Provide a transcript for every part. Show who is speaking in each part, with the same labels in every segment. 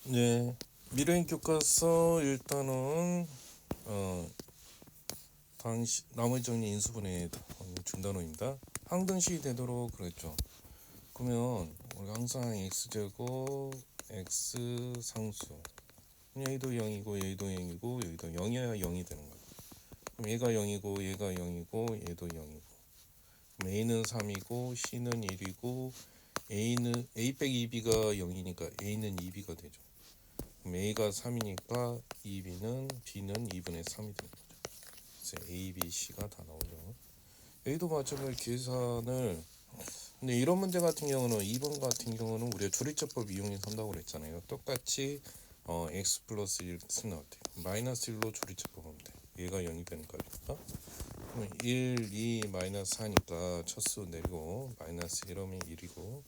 Speaker 1: 네, 미래인 교과서 일단은 당시 나머지 정리 인수분해 중단호입니다. 항등식이 되도록 그랬죠. 그러면 우리 항상 x제곱 x 상수 얘도 0이고 얘도 0이고 여기도 0이어야 0이 되는 거예요. 그럼 얘가 0이고 얘가 0이고 얘도 0이고 그럼 a는 3이고 c는 1이고 a는 a 빼기 2b가 0이니까 a는 2b가 되죠. 그럼 a가 3이니까 2b는 b는 2분의 3이 되는 거죠. 그래서 a, b, c가 다 나오죠. 여기도 마찬가지로 계산을 근데 이런 문제 같은 경우는 2번 같은 경우는 우리가 조리제법 이용해서 한다고 그랬잖아요. 똑같이 x 플러스 1 쓰면 어때요? 마이너스 1로 조리제법 하면 돼. 얘가 0이 되는 거니까. 그러면 1, 2, 마이너스 4니까 첫수 내리고 마이너스 1하면 1이고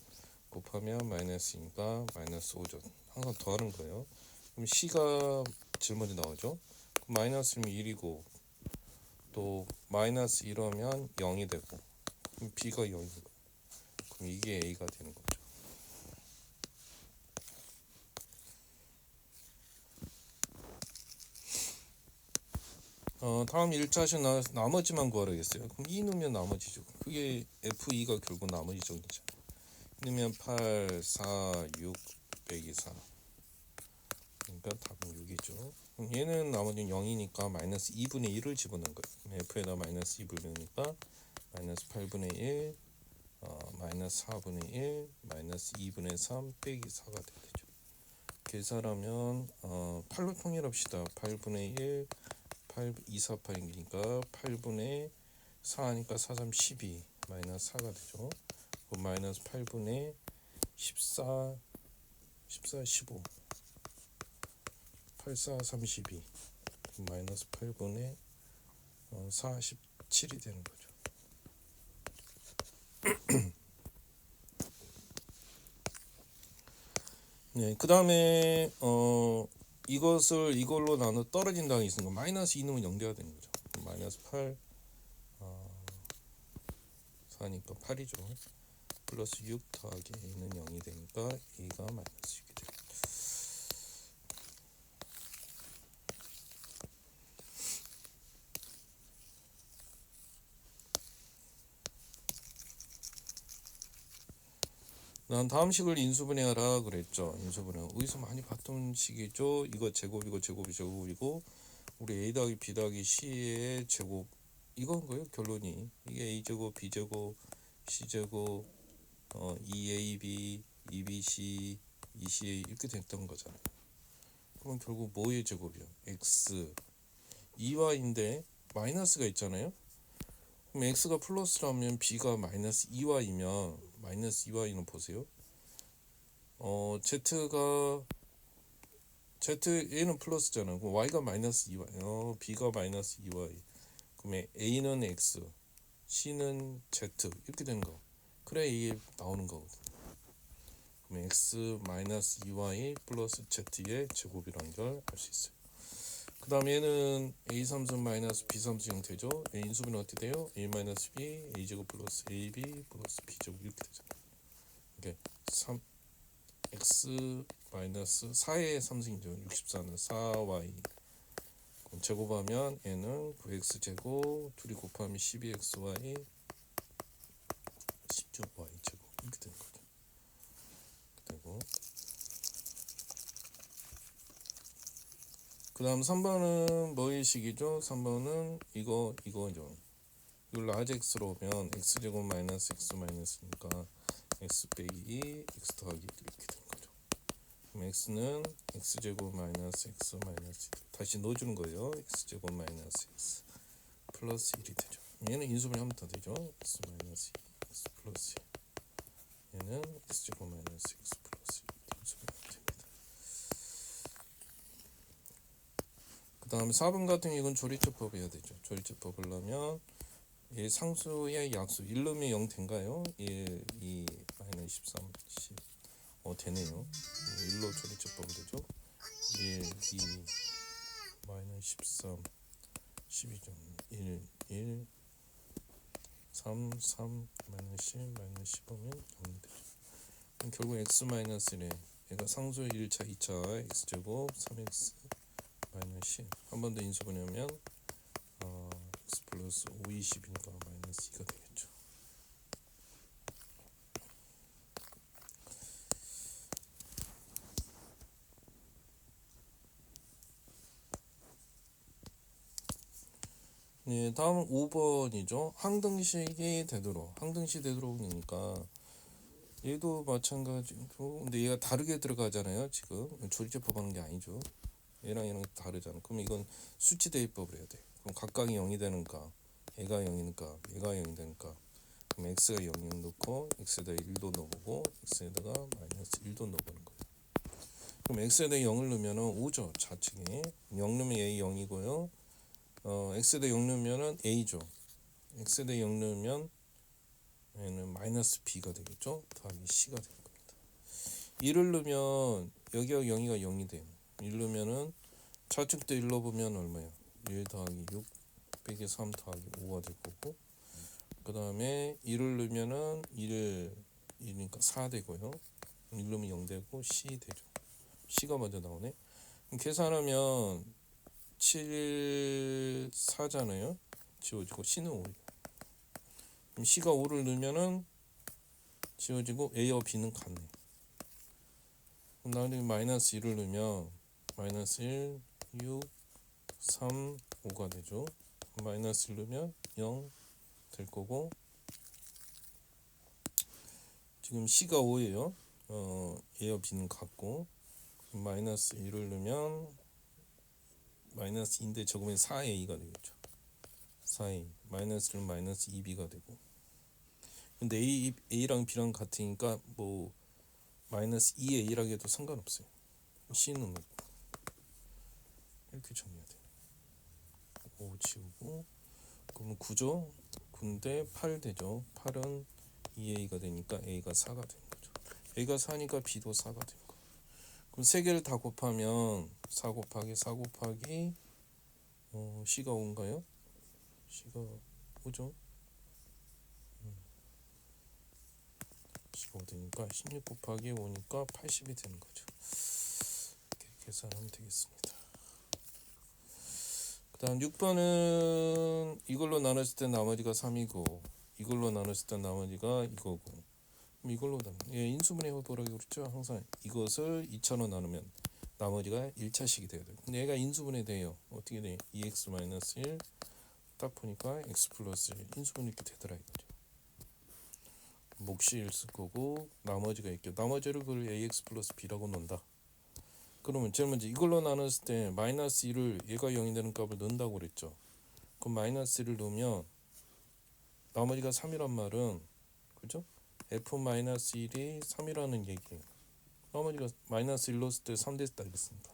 Speaker 1: 곱하면 마이너스니까 마이너스 5죠. 항상 더하는 거예요. 그럼 c가 제일 먼저 나오죠. 마이너스면 1이고 또 마이너스 1하면 0이 되고 그럼 b가 0이고 그럼 이게 a가 되는 거죠. 다음 1차식 나머지만 구하라겠어요. 그럼 2 넣으면 나머지죠. 그게 F2가 결국 나머지 정리죠. 넣으면 8, 4, 6 빼기 4 그러니까 답은 6이죠. 그럼 얘는 나머지는 0이니까 마이너스 2분의 1을 집어넣은 거예요. 그럼 F에다 마이너스 2를 넣으니까 마이너스 8분의 1 마이너스 4분의 1 마이너스 2분의 3 빼기 4가 되죠. 계산하면 8로 통일합시다. 8분의 1 8, 2, 4, 8이니까 8분의 4하니까 4, 3, 12 마이너스 4가 되죠. 그럼 마이너스 8분의 14 14, 15 8, 4, 32 마이너스 8분의 47이 되는 거죠. 네, 그 다음에 이것을 이걸로 나눠 떨어진다고 있으니까 마이너스 2 넣으면 0돼야 되는 거죠. 마이너스 8 4니까 8이죠. 플러스 6 더하기 a는 0이 되니까 a가 마이너스 6이 돼요. 난 다음 식을 인수분해하라 그랬죠. 인수분해 어디서 많이 봤던 식이죠. 이거 제곱 이거 제곱이 제곱이고 우리 a 더하기 b 더하기 c의 제곱 이건 거예요. 결론이 이게 a 제곱 b 제곱 c 제곱 2ab 2bc 2ca 이렇게 됐던 거잖아요. 그러면 결국 뭐의 제곱이야? x 2y인데 마이너스가 있잖아요. 그럼 x가 플러스라면 b가 마이너스 2y면 마이너스 2y는 보세요. z가 z 얘는 플러스잖아. 그럼 y가 마이너스 2y. b가 마이너스 2y. 그러면 a는 x, c는 z 이렇게 되는 거. 그래 이게 나오는 거거든. 그럼 x 마이너스 2y 플러스 z의 제곱이라는 걸 알 수 있어요. 그 다음에 얘는 a 삼승 마이너스 b 삼승 형태죠. a 인수분해 어떻게 돼요? a 마이너스 b a 제곱 플러스 ab 플러스 b 제곱 이렇게 되잖아. 이게 3 x 마이너스 4의 삼승이죠. 64는 4y 그럼 제곱하면 얘는 9x 제곱 둘이 곱하면 12xy 10y 제곱 이렇게 되는 거죠. 되고 그 다음 3번은 뭐의 식이죠? 3번은 이거죠. 이걸 라지 x로 오면 x제곱 마이너스 x 마이너스니까 x 빼기 2 x 더하기 1 이렇게 되는 거죠. 그럼 x는 x제곱 마이너스 x 마이너스 1 다시 넣어주는 거예요. x제곱 마이너스 x 플러스 1이 되죠. 얘는 인수분해 하면 더 되죠. x 마이너스 2 x 플러스 1 얘는 x제곱 마이너스 x 플러스 1 인수분해 됩니다. 그 다음에 4번 같은 경우는 조리제법 해야 되죠. 조리제법을 넣으면 이 상수의 약수 1 넣으면 0 된가요? 1, 2, 마이너스 13, 10 되네요. 1로 조리제법은 되죠. 1, 2, 마이너스 13, 12점 1, 1, 3, 3, 마이너스 10, 마이너스 15면 0이 되죠. 그럼 결국 x 마이너스 1에 얘가 상수의 1차 2차 x제곱 3x 마이너스 10 한 번 더 인수분해하면 x 플러스 5 20이니까 마이너스 2가 되겠죠. 네, 다음은 5번이죠. 항등식이 되도록. 항등식 되도록이니까 얘도 마찬가지고, 근데 얘가 다르게 들어가잖아요. 지금 조리제법 하는 게 아니죠. 얘랑 다르잖아. 그럼 이건 수치 대입법을 해야 돼. 그럼 각각이 0이 되는가, 얘가 0이니까, 얘가 0이 되니까, 그럼 x가 0을 넣고 x에다 1도 넣어보고 x에다가 마이너스 1도 넣어보는 거예요. 그럼 x에다 0을 넣으면 5죠. 좌측에 0 넣으면 a 0이고요. x에다 0 넣으면 a죠. x에다 0 넣으면 얘는 마이너스 b가 되겠죠. 더하기 c가 되는 겁니다. 1을 넣으면 여기가 0이가 0이 돼요. 1 넣으면은 좌측도 1 넣어보면 얼마예요? 1 더하기 6 빼기 3 더하기 5가 될 거고, 그 다음에 1을 넣으면은 1이니까 4 되고요. 1 넣으면 0 되고 c 되죠. c가 먼저 나오네. 그럼 계산하면 7, 4잖아요. 지워지고 c는 5. 그럼 c가 5를 넣으면은 지워지고 a와 b는 같네. 그럼 나중에 마이너스 1을 넣으면 마이너스 1, 6, 3, 5가 되죠. 마이너스 1 넣으면 0 될 거고, 지금 c가 5예요. a와 b는 같고, 마이너스 1을 넣으면 마이너스 2인데 적으면 4a가 되겠죠. 4a 마이너스 1은 마이너스 2b가 되고, 근데 a랑 b랑 같으니까 뭐 마이너스 2a라고 해도 상관없어요. c는 이렇게 정리해야 돼요. 5 지우고, 그러면 9죠. 9인데 8 되죠. 8은 2a가 되니까 a가 4가 되는 거죠. a가 4니까 b도 4가 되는 거예요. 그럼 세 개를 다 곱하면 4 곱하기 4 곱하기 c가 5인가요? c가 5죠. c가 5 되니까 16 곱하기 5니까 80이 되는 거죠. 이렇게 계산하면 되겠습니다. 그 다음 6번은 이걸로 나눴을 때 나머지가 3이고, 이걸로 나눴을 때 나머지가 이거고, 그럼 이걸로 인수분해 해보라고 그랬죠. 항상 이것을 2차로 나누면 나머지가 1차식이 돼야 돼요. 근데 얘가 인수분해 돼요. 어떻게 돼? 2x-1 딱 보니까 x 플러스 1 인수분해 이렇게 되더라 이거죠. 몫이 1 쓸 거고, 나머지가 있게, 나머지를 그걸 ax 플러스 b라고 놓는다. 그러면 제일 먼저 이걸로 나눴을 때 마이너스 1을 얘가 0이 되는 값을 넣는다고 그랬죠. 그럼 마이너스 1을 넣으면 나머지가 3이란 말은, 그죠? f-1이 3이라는 얘기예요. 나머지가 마이너스 1 넣었을 때 3 됐다 이랬습니다.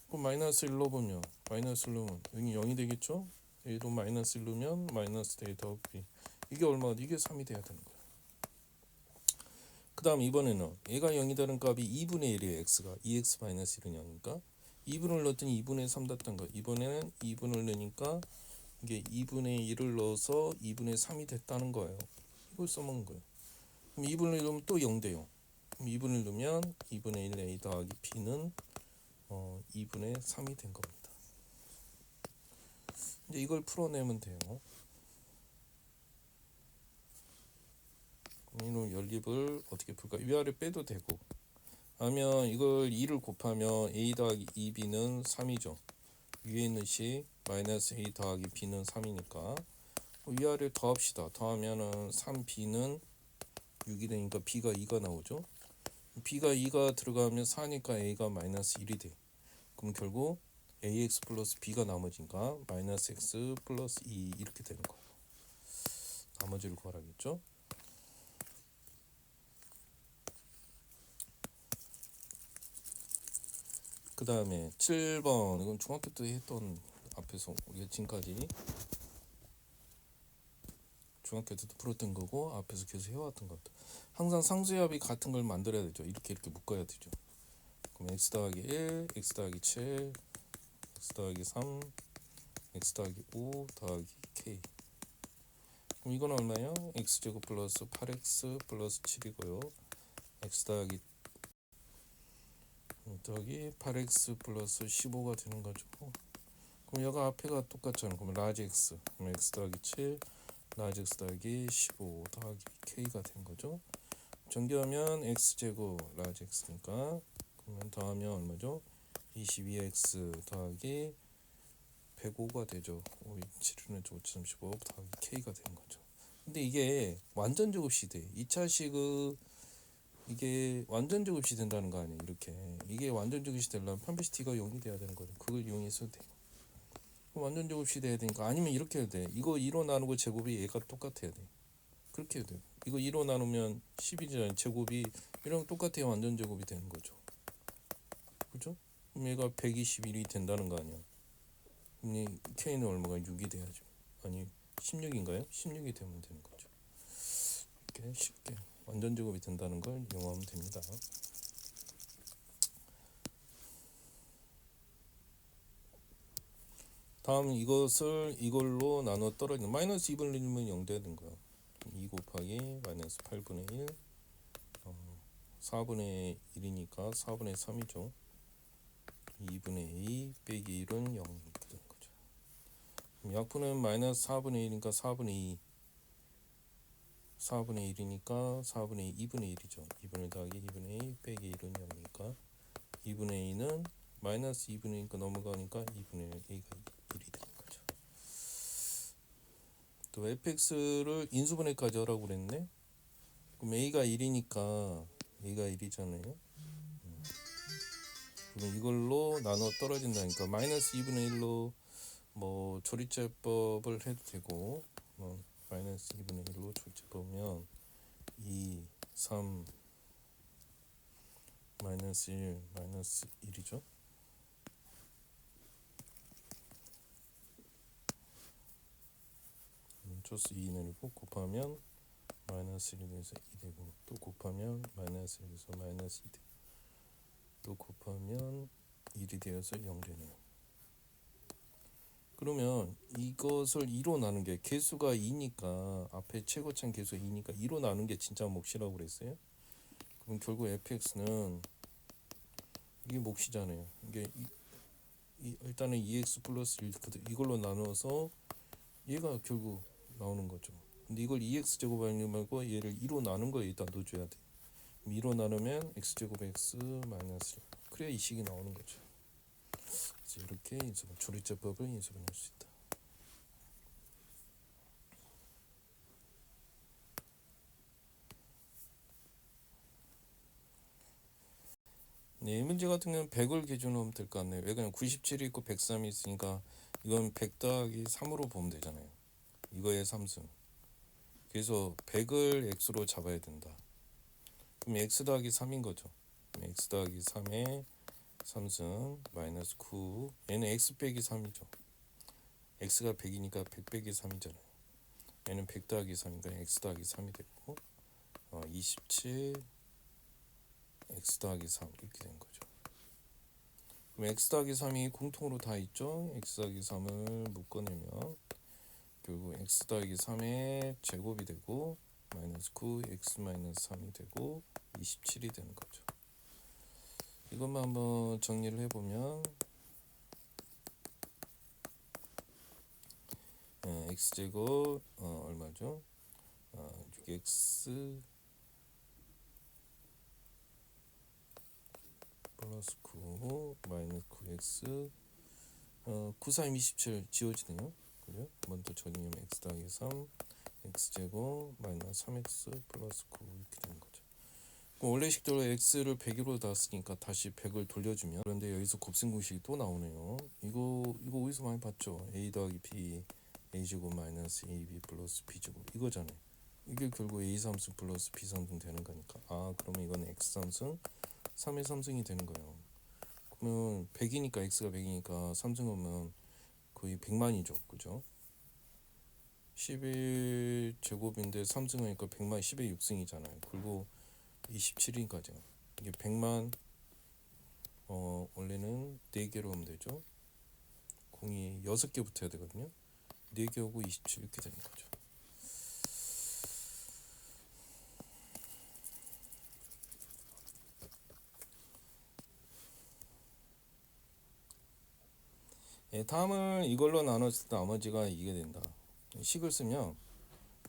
Speaker 1: 그럼 마이너스 1 넣어보면, 마이너스 1 넣으면 여기 0이 되겠죠? 얘도 마이너스 1 넣으면 마이너스 a 더하기 b, 이게 얼마가 돼? 이게 3이 돼야 되는 거예요. 그 다음 이번에는 얘가 0이 되는 값이 2분의 1이에요. x가 2x-1은 0이니까 2분을 넣었더니 2분의 3 됐던 거. 이번에는 2분을 넣으니까 이게 2분의 1을 넣어서 2분의 3이 됐다는 거예요. 이걸 써먹는 거예요. 그럼 2분의 1 넣으면 또 0 돼요. 그럼 2분을 넣으면 2분의 1 a 더하기 b는 2분의 3이 된 겁니다. 이제 이걸 풀어내면 돼요. 이놈 연립을 어떻게 풀까? 위아래 빼도 되고, 하면 이걸 2를 곱하면 a 더하기 2b는 3이죠. 위에 있는 식 마이너스 a 더하기 b는 3이니까 위아래 더합시다. 더하면은 3b는 6이 되니까 b가 2가 나오죠. b가 2가 들어가면 4니까 a가 마이너스 1이 돼. 그럼 결국 ax 플러스 b가 나머지니까 마이너스 x 플러스 2 이렇게 되는 거예요. 나머지를 구하라겠죠. 그 다음에 7번, 이건 중학교 때 했던, 앞에서 우리가 지금까지 중학교 때도 풀었던 거고 앞에서 계속 해왔던 것들, 항상 상수합이 같은 걸 만들어야 되죠. 이렇게 묶어야 되죠. 그럼 x 더하기 1, x 더하기 7, x 더하기 3, x 더하기 5 더하기 k. 그럼 이건 얼마예요? x제곱 플러스 8x 플러스 7이고요. x 더하기 더하기 8x 플러스 15가 되는 거죠. 그럼 여기 앞에가 똑같잖아. 그러면 라지 x, 그럼 x 더하기 7, 라지 x 더하기 15 더하기 k가 된 거죠. 전개하면 x제곱 라지 x니까 그러면 더하면 얼마죠? 22x 더하기 105가 되죠. 5, 7은 5.15 더하기 k가 되는 거죠. 근데 이게 완전 제곱이 돼. 2차식은 이게 완전 제곱이 된다는 거 아니에요. 이렇게 이게 완전 제곱이 되려면 판별식 t가 0이 돼야 되는 거죠. 그걸 이용해서 돼요. 완전 제곱이 돼야 되니까 아니면 이렇게 해도 돼. 이거 2로 나누고 제곱이 얘가 똑같아야 돼. 그렇게 해도 돼. 이거 2로 나누면 10이잖아요. 제곱이 이랑 똑같아야 완전 제곱이 되는 거죠. 그죠? 그럼 얘가 121이 된다는 거 아니야. 그럼 k는 얼마가 6이 돼야죠. 아니 16인가요? 16이 되면 되는 거죠. 이렇게 쉽게 완전 제곱이 된다는 걸 이용하면 됩니다. 다음 이것을 이걸로 나눠 떨어지는 마이너스 2분의 1이면 0 되는 거야. 2 곱하기 마이너스 8분의 1 4분의 1이니까 4분의 3이죠. 2분의 2 빼기 1은 0 이렇게 되는 거죠. 약분은 마이너스 4분의 1이니까 4분의 2 4분의 1이니까 4분의 2분의 1이죠. 2분의 더하기 2분의 2 빼기 1은 0이니까 2분의 2는 마이너스 2분의 2니까 넘어가니까 2분의 1가 1이 되는 거죠. 또 fx를 인수분해까지 하라고 그랬네. 그럼 a가 1이니까 a가 1이잖아요. 그럼 이걸로 나눠 떨어진다니까 마이너스 2분의 1로 뭐 조리제법을 해도 되고 마이너스 2분의 1로 조리제법이면 2, 3 마이너스 1 마이너스 1이죠. 조스 2 내리고 곱하면 마이너스 1이 돼서 2 되고 또 곱하면 마이너스 1에서 마이너스 2 되고 또 곱하면 1이 되어서 0 되네요. 그러면 이것을 2로 나눈 게 개수가 2니까 앞에 최고참 개수가 2니까 2로 나눈 게 진짜 몫이라고 그랬어요. 그럼 결국 fx는 이게 몫이잖아요. 이게 일단은 2x 플러스 1 이걸로 나눠서 얘가 결국 나오는 거죠. 근데 이걸 2x 제곱하는 말고 얘를 2로 나눈 거에 일단 넣어줘야 돼. 2로 나누면 x제곱 x 마이너스 1 그래야 이 식이 나오는 거죠. 그래서 이렇게 조리제법을 인수분할 수 있다. 네, 이 문제 같은 경우는 100을 기준으로 하면 될 것 같네요. 왜 그냥 97이 있고 103이 있으니까 이건 100 더하기 3으로 보면 되잖아요. 이거의 3승. 그래서 100을 x로 잡아야 된다. 그럼 x 더하기 3인 거죠. 그럼 x 더하기 3의 3승 마이너스 9 얘는 x 빼기 3이죠. x가 100이니까 100 빼기 3이잖아요. 얘는 100 더하기 3이니까 x 더하기 3이 되고 27 x 더하기 3 이렇게 된 거죠. 그럼 x 더하기 3이 공통으로 다 있죠. x 더하기 3을 묶어내면 결국 x 더하기 3의 제곱이 되고 마이너스 9 x 마이너스 3이 되고 27이 되는 거죠. 이것만 한번 정리를 해보면 x제곱 얼마죠? 6x 플러스 9 마이너스 9x 9, 3, 27 지워지네요. 그죠? 한번 더 정리하면 x 더하기 3 x제곱 마이너스 3x 플러스 9 이렇게 되는 거죠. 그럼 원래 식대로 x를 100으로 다 쓰니까 다시 100을 돌려주면 그런데 여기서 곱셈공식이 또 나오네요. 이거 어디서 많이 봤죠? a 더하기 b a제곱 마이너스 ab 플러스 b제곱 이거잖아요. 이게 결국 a 3승 플러스 b 3승 되는 거니까 그러면 이건 x 3승 3의 3승이 되는 거예요. 그러면 100이니까 x가 100이니까 3승하면 거의 100만이죠. 그죠? 11제곱인데 3승하니까 100만 10의 6승이잖아요. 그리고 27인까지 이게 100만 원래는 4개로 하면 되죠. 공이 6개 붙어야 되거든요. 4개하고 27 이렇게 되는 거죠. 예, 다음을 이걸로 나눴을 때 나머지가 이게 된다. 식을 쓰면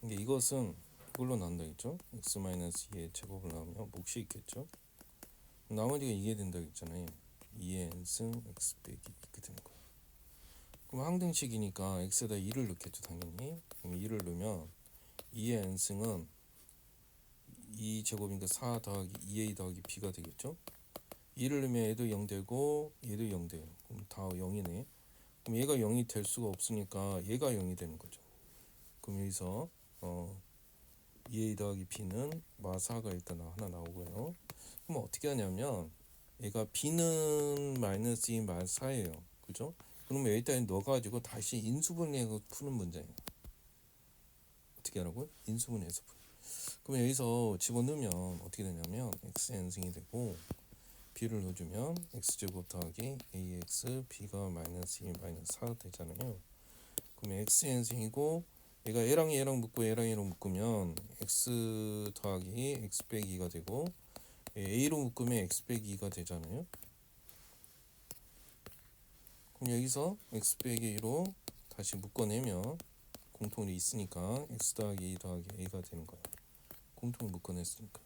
Speaker 1: 이게 이것은 이걸로 나온다겠죠? x-2의 제곱을 나오면 몫이 있겠죠? 나머지가 이게 된다겠잖아요. 2의 n승 x 빼기 이렇게 되는 거예요. 그럼 항등식이니까 x에다 2를 넣겠죠, 당연히. 그럼 2를 넣으면 2의 n승은 2 제곱이니까 4 더하기 2a 더하기 b가 되겠죠? 2를 넣으면 얘도 0 되고 얘도 0 돼요. 그럼 다 0이네. 그럼 얘가 0이 될 수가 없으니까 얘가 0이 되는 거죠. 그럼 여기서 2a 더하기 b는 마4가 일단 하나 나오고요. 그럼 어떻게 하냐면 얘가 b는 마이너스 2 마4예요. 그죠? 그러면 여기다 넣어가지고 다시 인수분해해서 푸는 문제예요. 어떻게 하라고요? 인수분해해서 푸는. 그럼 여기서 집어넣으면 어떻게 되냐면 xn승이 되고 b를 넣어주면 x제곱 더하기 ax b가 마이너스 2 마이너스 4 되잖아요. 그럼 xn승이고 얘가 얘랑 묶고 얘랑 묶으면 x 더하기 x 빼기 2가 되고 a로 묶으면 x 빼기 2가 되잖아요. 그럼 여기서 x 빼기 2로 다시 묶어내면 공통이 있으니까 x 더하기 2 더하기 a가 되는 거예요. 공통을 묶어냈으니까.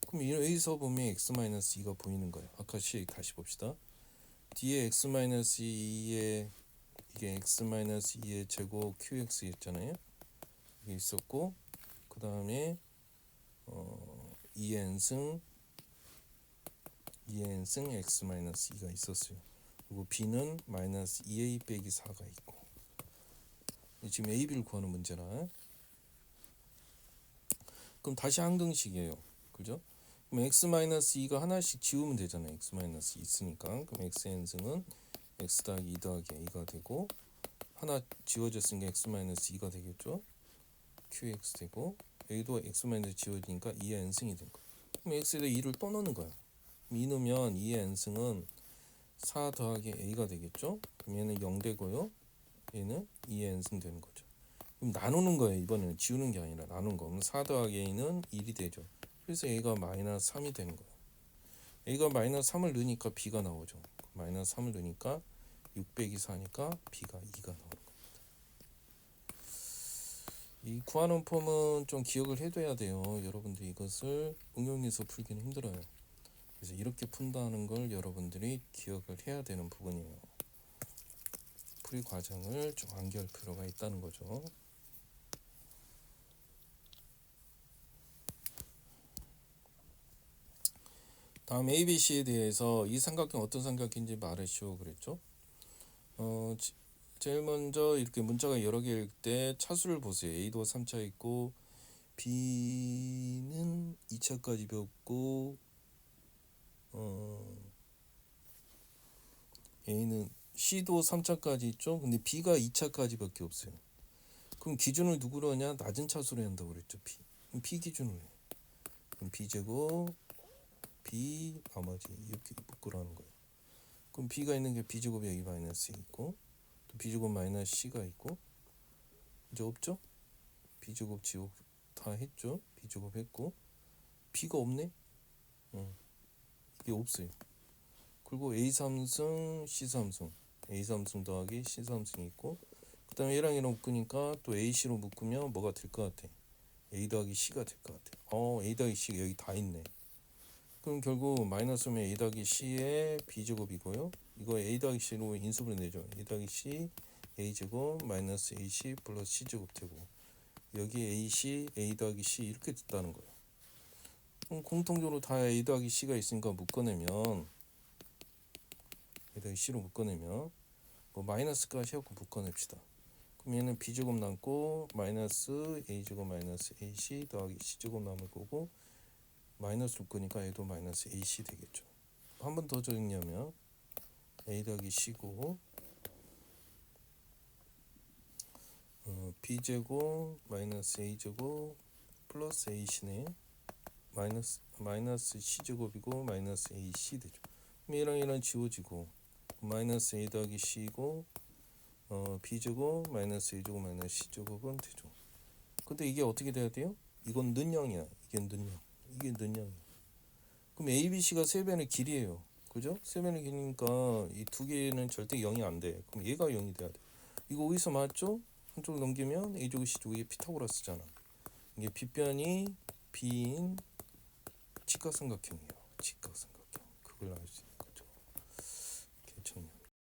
Speaker 1: 그럼 여기서 보면 x-2가 보이는 거예요. 아까 식 다시 봅시다. 뒤에 x-2의 이게 x-2의 제곱 qx 있잖아요. 이게 있었고 그 다음에 2n승 x-2가 있었어요. 그리고 b는 마이너스 2a 빼기 4가 있고 지금 a, b를 구하는 문제라. 그럼 다시 항등식이에요. 그죠? 그럼 x-2가 하나씩 지우면 되잖아요. x-2 있으니까. 그럼 xn승은 x 더하기 2 더하기 a가 되고 하나 지워졌으니까 x-2가 되겠죠. qx 되고 여기도 x- 지워지니까 2의 n승이 된 거예요. 그럼 x에다 2를 또 넣는 거야. 그럼 2 넣으면 2의 n승은 4 더하기 a가 되겠죠. 그럼 얘는 0 되고요. 얘는 2의 n승 되는 거죠. 그럼 나누는 거예요. 이번에는 지우는 게 아니라 나누는 거. 그럼 4 더하기 a는 1이 되죠. 그래서 a가 마이너스 3이 되는 거예요. a가 마이너스 3을 넣으니까 b가 나오죠. 마이너스 3을 넣으니까 6 빼기 4니까 b가 2가 나오는 거예요. 이 구하는 폼은 좀 기억을 해둬야 돼요. 여러분들이 이것을 응용해서 풀기는 힘들어요. 그래서 이렇게 푼다는 걸 여러분들이 기억을 해야 되는 부분이에요. 풀이 과정을 좀 암기할 필요가 있다는 거죠. 다음 ABC에 대해서 이 삼각형 어떤 삼각형인지 말하시오 그랬죠. 제일 먼저 이렇게 문자가 여러 개일 때 차수를 보세요. A도 3차 있고 B는 2차까지 배웠고 A는 C도 3차까지 있죠. 근데 B가 2차까지 밖에 없어요. 그럼 기준을 누구로 하냐? 낮은 차수로 한다고 그랬죠. B. 그럼 B 기준으로 해. 그럼 B제곱 B 나머지 이렇게 묶으라는 거예요. 그럼 B가 있는 게 B제곱이 여기 마이너스 있고 또 B제곱 마이너스 C가 있고 이제 없죠? B제곱 지옥 다 했죠? B제곱 했고 B가 없네? 이게 없어요. 그리고 A3승 C3승 A3승 더하기 C3승이 있고 그 다음에 얘랑 얘랑 묶으니까 또 AC로 묶으면 뭐가 될 것 같아? A 더하기 C가 될 것 같아. A 더하기 C가 여기 다 있네. 그럼 결국 마이너스면 A 더하기 C의 B제곱이고요. 이거 A 더하기 C로 인수분해 내죠. A 더하기 C A제곱 마이너스 AC 플러스 C제곱 되고 여기 AC A 더하기 C 이렇게 됐다는 거예요. 그럼 공통적으로 다 A 더하기 C가 있으니까 묶어내면 A 더하기 C로 묶어내면 뭐 마이너스까지 해갖고 묶어냅시다. 그럼 얘는 B제곱 남고 마이너스 A제곱 마이너스 AC 더하기 C제곱 남을 거고 마이너스 묶으니까 얘도 마이너스 AC 되겠죠. 한 번 더 정리하면 A 더하기 C고 B제곱 마이너스 A제곱 플러스 AC네. 마이너스 C제곱이고 마이너스 AC 되죠. 그럼 얘랑 지워지고 마이너스 A 더하기 C고 B제곱 마이너스 A제곱 마이너스 C제곱은 되죠. 근데 이게 어떻게 돼야 돼요? 이건 는영이야. 이게 는영. 이게 는영이야. 그럼 ABC가 세 변의 길이에요. 그죠? 세변의 길이니까 이 두 개는 절대 0이 안 돼. 그럼 얘가 0이 돼야 돼. 이거 어디서 맞죠? 한쪽 넘기면 A제곱 C제곱 이게 피타고라스잖아. 이게 빗변이 B인 직각삼각형이에요. 직각삼각형. 그걸 나올 수 있어.